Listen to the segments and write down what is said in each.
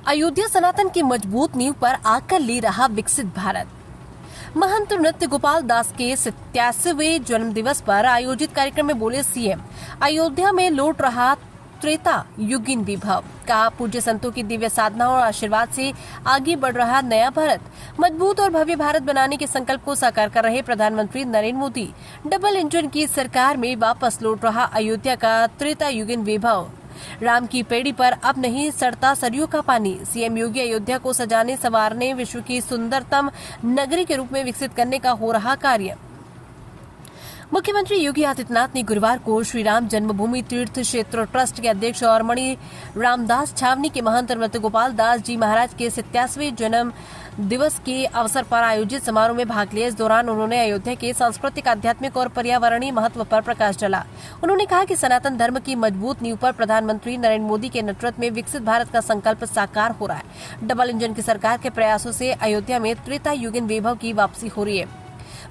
अयोध्या सनातन की मजबूत नींव पर आकर ले रहा विकसित भारत। महंत नृत्य गोपाल दास के 87वें जन्म दिवस पर आयोजित कार्यक्रम में बोले सीएम, अयोध्या में लौट रहा त्रेता युगीन विभव। कहा, पूज्य संतों की दिव्य साधना और आशीर्वाद से आगे बढ़ रहा नया भारत, मजबूत और भव्य भारत बनाने के संकल्प को साकार कर रहे प्रधानमंत्री नरेंद्र मोदी। डबल इंजन की सरकार में वापस लौट रहा अयोध्या का त्रेता युगीन वैभव। राम की पेड़ी पर अब नहीं सड़ता सरयू का पानी। सीएम योगी अयोध्या को सजाने संवारने, विश्व की सुंदरतम नगरी के रूप में विकसित करने का हो रहा कार्य। मुख्यमंत्री योगी आदित्यनाथ ने गुरुवार को श्री राम जन्मभूमि तीर्थ क्षेत्र ट्रस्ट के अध्यक्ष और मणि रामदास छावनी के महंत नृत्य गोपाल दास जी महाराज के 87वें जन्म दिवस के अवसर पर आयोजित समारोह में भाग लिया। इस दौरान उन्होंने अयोध्या के सांस्कृतिक, आध्यात्मिक और पर्यावरणीय महत्व पर प्रकाश डाला। उन्होंने कहा कि सनातन धर्म की मजबूत नींव पर प्रधानमंत्री नरेंद्र मोदी के नेतृत्व में विकसित भारत का संकल्प साकार हो रहा है। डबल इंजन की सरकार के प्रयासों से अयोध्या में त्रेता युगीन वैभव की वापसी हो रही है।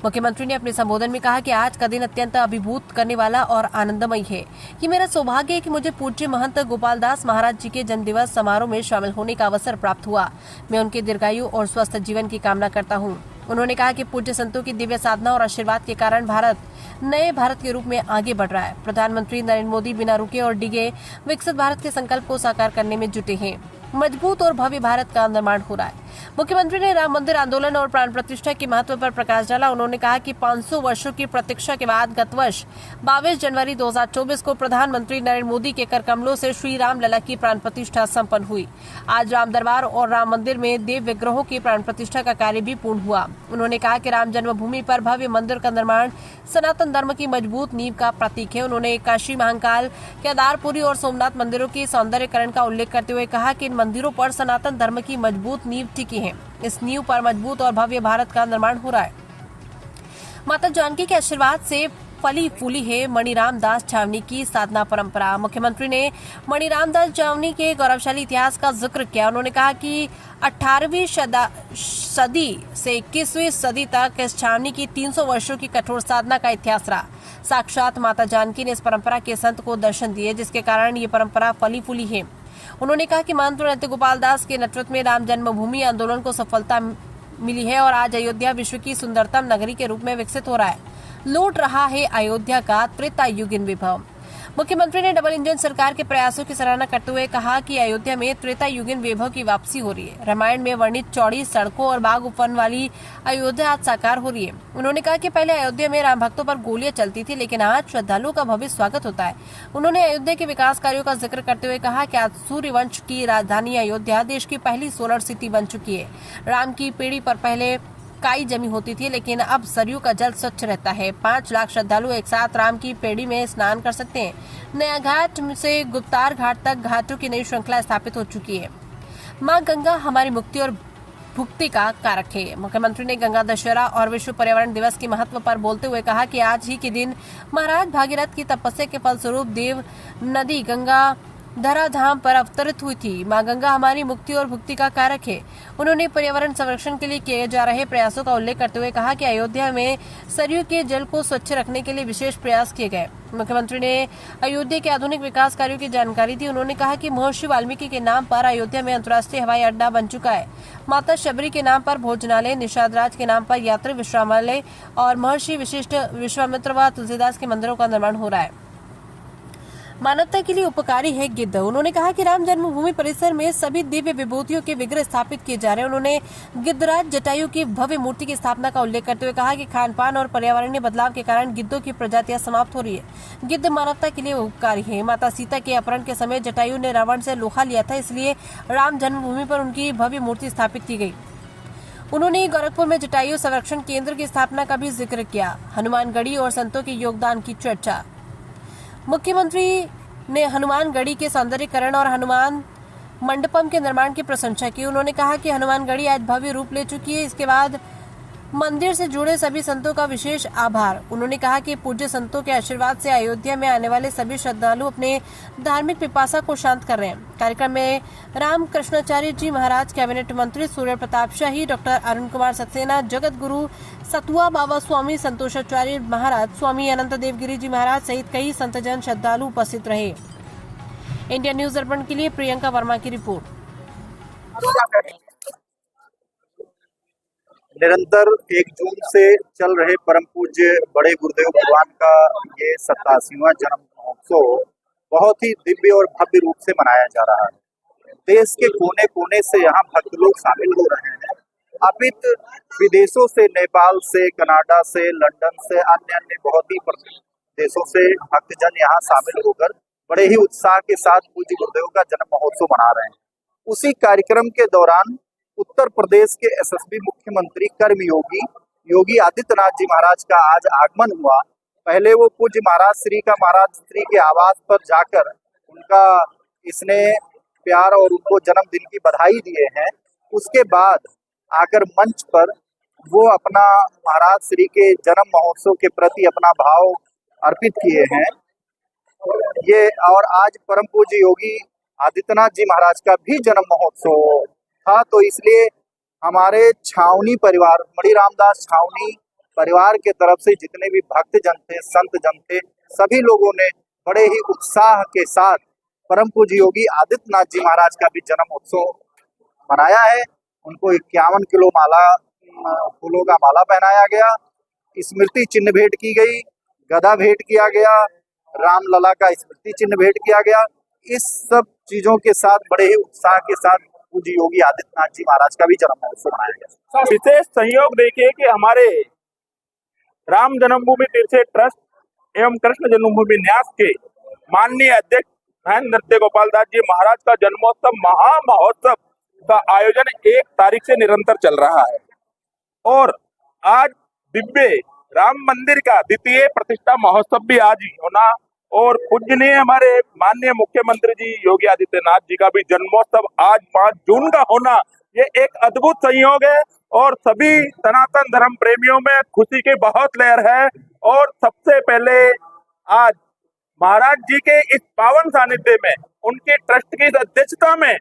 मुख्यमंत्री ने अपने संबोधन में कहा कि आज का दिन अत्यंत अभिभूत करने वाला और आनंदमय है। ये मेरा सौभाग्य है कि मुझे पूज्य महंत गोपाल दास महाराज जी के जन्म दिवस समारोह में शामिल होने का अवसर प्राप्त हुआ। मैं उनके दीर्घायु और स्वस्थ जीवन की कामना करता हूँ। उन्होंने कहा कि पूज्य संतों की दिव्य साधना और आशीर्वाद के कारण भारत नए भारत के रूप में आगे बढ़ रहा है। प्रधानमंत्री नरेंद्र मोदी बिना रुके और डिगे विकसित भारत के संकल्प को साकार करने में जुटे हैं। मजबूत और भव्य भारत का निर्माण हो रहा है। मुख्यमंत्री ने राम मंदिर आंदोलन और प्राण प्रतिष्ठा के महत्व पर प्रकाश डाला। उन्होंने कहा कि 500 वर्षों की प्रतीक्षा के बाद गत वर्ष 22 जनवरी 2024 को प्रधानमंत्री नरेंद्र मोदी के कर कमलों से श्री राम लला की प्राण प्रतिष्ठा संपन्न हुई। आज राम दरबार और राम मंदिर में देव विग्रहों की प्राण प्रतिष्ठा का कार्य भी पूर्ण हुआ। उन्होंने कहा कि राम जन्मभूमि पर भव्य मंदिर का निर्माण सनातन धर्म की मजबूत नींव का प्रतीक है। उन्होंने काशी, महाकाल, केदारपुरी और सोमनाथ मंदिरों के सौंदर्यकरण का उल्लेख करते हुए कहा कि इन मंदिरों पर सनातन धर्म की मजबूत नींव टिकी है। इस नींव पर मजबूत और भव्य भारत का निर्माण हो रहा है। माता जानकी के आशीर्वाद से फली फूली है मणि रामदास छावनी की साधना परंपरा। मुख्यमंत्री ने मणि रामदास छावनी के गौरवशाली इतिहास का जिक्र किया। उन्होंने कहा कि 18वीं सदी से 21वीं सदी तक इस छावनी की 300 वर्षों की कठोर साधना का इतिहास रहा। साक्षात माता जानकी ने इस परंपरा के संत को दर्शन दिए, जिसके कारण ये परंपरा फली फूली है। उन्होंने कहा कि महंत नृत्य गोपाल दास के नेतृत्व में राम जन्मभूमि आंदोलन को सफलता मिली है और आज अयोध्या विश्व की सुंदरतम नगरी के रूप में विकसित हो रहा है। लौट रहा है अयोध्या का त्रेता युगीन वैभव। मुख्यमंत्री ने डबल इंजन सरकार के प्रयासों की सराहना करते हुए कहा कि अयोध्या में त्रेता युगीन वैभव की वापसी हो रही है। रामायण में वर्णित चौड़ी सड़कों और बाग उपवन वाली अयोध्या आज साकार हो रही है। उन्होंने कहा कि पहले अयोध्या में राम भक्तों पर गोलियां चलती थी, लेकिन आज श्रद्धालुओं का भव्य स्वागत होता है। उन्होंने अयोध्या के विकास कार्यों का जिक्र करते हुए कहा कि आज सूर्यवंश की राजधानी अयोध्या देश की पहली सोलर सिटी बन चुकी है। राम की पीढ़ी पर पहले काई जमी होती थी, लेकिन अब सरयू का जल स्वच्छ रहता है। 5 लाख श्रद्धालु एक साथ राम की पेड़ी में स्नान कर सकते हैं। नया घाट से गुप्तार घाट तक घाटों की नई श्रृंखला स्थापित हो चुकी है। माँ गंगा हमारी मुक्ति और भुक्ति का कारक है। मुख्यमंत्री ने गंगा दशहरा और विश्व पर्यावरण दिवस के महत्व पर बोलते हुए कहा कि आज ही के दिन महाराज भागीरथ की तपस्या के फलस्वरूप देव नदी गंगा धराधाम पर अवतरित हुई थी। माँ गंगा हमारी मुक्ति और भुक्ति का कारक है। उन्होंने पर्यावरण संरक्षण के लिए किए जा रहे प्रयासों का उल्लेख करते हुए कहा कि अयोध्या में सरयू के जल को स्वच्छ रखने के लिए विशेष प्रयास किए गए। मुख्यमंत्री ने अयोध्या के आधुनिक विकास कार्यों की जानकारी दी। उन्होंने कहा कि महर्षि वाल्मीकि के नाम पर अयोध्या में अंतर्राष्ट्रीय हवाई अड्डा बन चुका है। माता शबरी के नाम पर भोजनालय, निषाद राज के नाम पर यात्री विश्रामालय और महर्षि विशिष्ट विश्वामित्र व तुलसीदास के मंदिरों का निर्माण हो रहा है। मानवता के लिए उपकारी है गिद्ध। उन्होंने कहा कि राम जन्मभूमि परिसर में सभी दिव्य विभूतियों के विग्रह स्थापित किए जा रहे हैं। उन्होंने गिद्धराज जटायु की भव्य मूर्ति की स्थापना का उल्लेख करते हुए कहा कि खान पान और पर्यावरणीय बदलाव के कारण गिद्धों की प्रजातियां समाप्त हो रही है। गिद्ध मानवता के लिए उपकारी है। माता सीता के अपहरण के समय जटायु ने रावण से लोहा लिया था, इसलिए राम जन्मभूमि पर उनकी भव्य मूर्ति स्थापित की गई। उन्होंने गोरखपुर में जटायु संरक्षण केंद्र की स्थापना का भी जिक्र किया। हनुमानगढ़ी और संतों के योगदान की चर्चा। मुख्यमंत्री ने हनुमानगढ़ी के सौंदर्यीकरण और हनुमान मंडपम के निर्माण की प्रशंसा की। उन्होंने कहा कि हनुमानगढ़ी आज भव्य रूप ले चुकी है। इसके बाद मंदिर से जुड़े सभी संतों का विशेष आभार। उन्होंने कहा कि पूज्य संतों के आशीर्वाद से अयोध्या में आने वाले सभी श्रद्धालु अपने धार्मिक पिपासा को शांत कर रहे हैं। कार्यक्रम में राम कृष्णाचार्य जी महाराज, कैबिनेट मंत्री सूर्य प्रताप शाही, डॉक्टर अरुण कुमार सक्सेना, जगत गुरु सतुआ बाबा स्वामी संतोषाचार्य महाराज, स्वामी अनंत देवगिरी जी महाराज सहित कई संतजन श्रद्धालु उपस्थित रहे। इंडिया न्यूज दर्पण के लिए प्रियंका वर्मा की रिपोर्ट। निरंतर 1 जून से चल रहे परम पूज्य बड़े गुरुदेव भगवान का ये 87वां जन्म महोत्सव बहुत ही दिव्य और भव्य रूप से मनाया जा रहा है। देश के कोने कोने से यहाँ भक्त लोग शामिल हो रहे हैं। अपित विदेशों से, नेपाल से, कनाडा से, लंदन से, अन्य अन्य बहुत ही देशों से भक्तजन यहाँ शामिल होकर बड़े ही उत्साह के साथ पूज्य गुरुदेव का जन्म महोत्सव मना रहे हैं। उसी कार्यक्रम के दौरान उत्तर प्रदेश के यशस्वी मुख्यमंत्री कर्मयोगी योगी आदित्यनाथ जी महाराज का आज आगमन हुआ। पहले वो पूज्य महाराज श्री के आवास पर जाकर उनका स्नेह प्यार और उनको जन्मदिन की बधाई दिए हैं। उसके बाद आकर मंच पर वो अपना महाराज श्री के जन्म महोत्सव के प्रति अपना भाव अर्पित किए हैं। ये और आज परम पूज्य योगी आदित्यनाथ जी महाराज का भी जन्म महोत्सव था, तो इसलिए हमारे छावनी परिवार, मणि रामदास छावनी परिवार के तरफ से जितने भी भक्त जन थे, संत जन थे, सभी लोगों ने बड़े ही उत्साह के साथ परम पूज्य योगी आदित्यनाथ जी महाराज का भी जन्म उत्सव मनाया है। उनको 51 किलो फूलों का माला पहनाया गया, स्मृति चिन्ह भेंट की गई, गदा भेंट किया गया, रामलला का स्मृति चिन्ह भेंट किया गया। इस सब चीजों के साथ बड़े ही उत्साह के साथ पूज्य योगी आदित्यनाथ जी महाराज का भी जन्म महोत्सव मनाया गया। विशेष सहयोग देखिए कि हमारे राम जन्मभूमि तीर्थ ट्रस्ट एवं कृष्ण जन्मभूमि न्यास के माननीय अध्यक्ष महेंद्र नृत्य गोपाल दास जी महाराज का जन्मोत्सव महामहोत्सव का आयोजन 1 तारीख से निरंतर चल रहा है और आज दिव्य राम मंदिर का द्वितीय प्रतिष्ठा महोत्सव भी आज ही होना और पूजनीय हमारे माननीय मुख्यमंत्री जी योगी आदित्यनाथ जी का भी जन्मोत्सव आज 5 जून का होना, ये एक अद्भुत संयोग है और सभी सनातन धर्म प्रेमियों में खुशी की बहुत लहर है। और सबसे पहले आज महाराज जी के इस पावन सानिध्य में उनके ट्रस्ट की अध्यक्षता में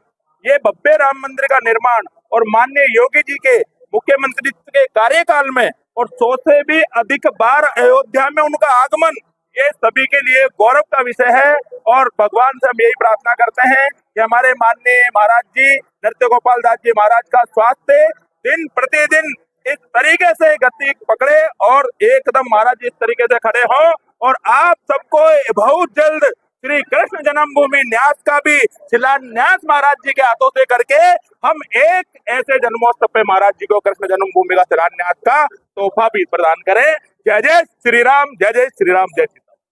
ये भव्य राम मंदिर का निर्माण और माननीय योगी जी के मुख्यमंत्री के कार्यकाल में और 100 से भी अधिक बार अयोध्या में उनका आगमन, ये सभी के लिए गौरव का विषय है। और भगवान से हम यही प्रार्थना करते हैं कि हमारे माननीय महाराज जी नृत्य गोपाल दास जी महाराज का स्वास्थ्य दिन प्रतिदिन इस तरीके से गति पकड़े और एकदम महाराज जी इस तरीके से खड़े हो और आप सबको बहुत जल्द श्री कृष्ण जन्मभूमि न्यास का भी शिलान्यास महाराज जी के हाथों से करके हम एक ऐसे जन्मोत्सव पे महाराज जी को कृष्ण जन्मभूमि का शिलान्यास का तोहफा भी प्रदान करें। जय जय श्री राम, जय जय श्री राम, जय श्री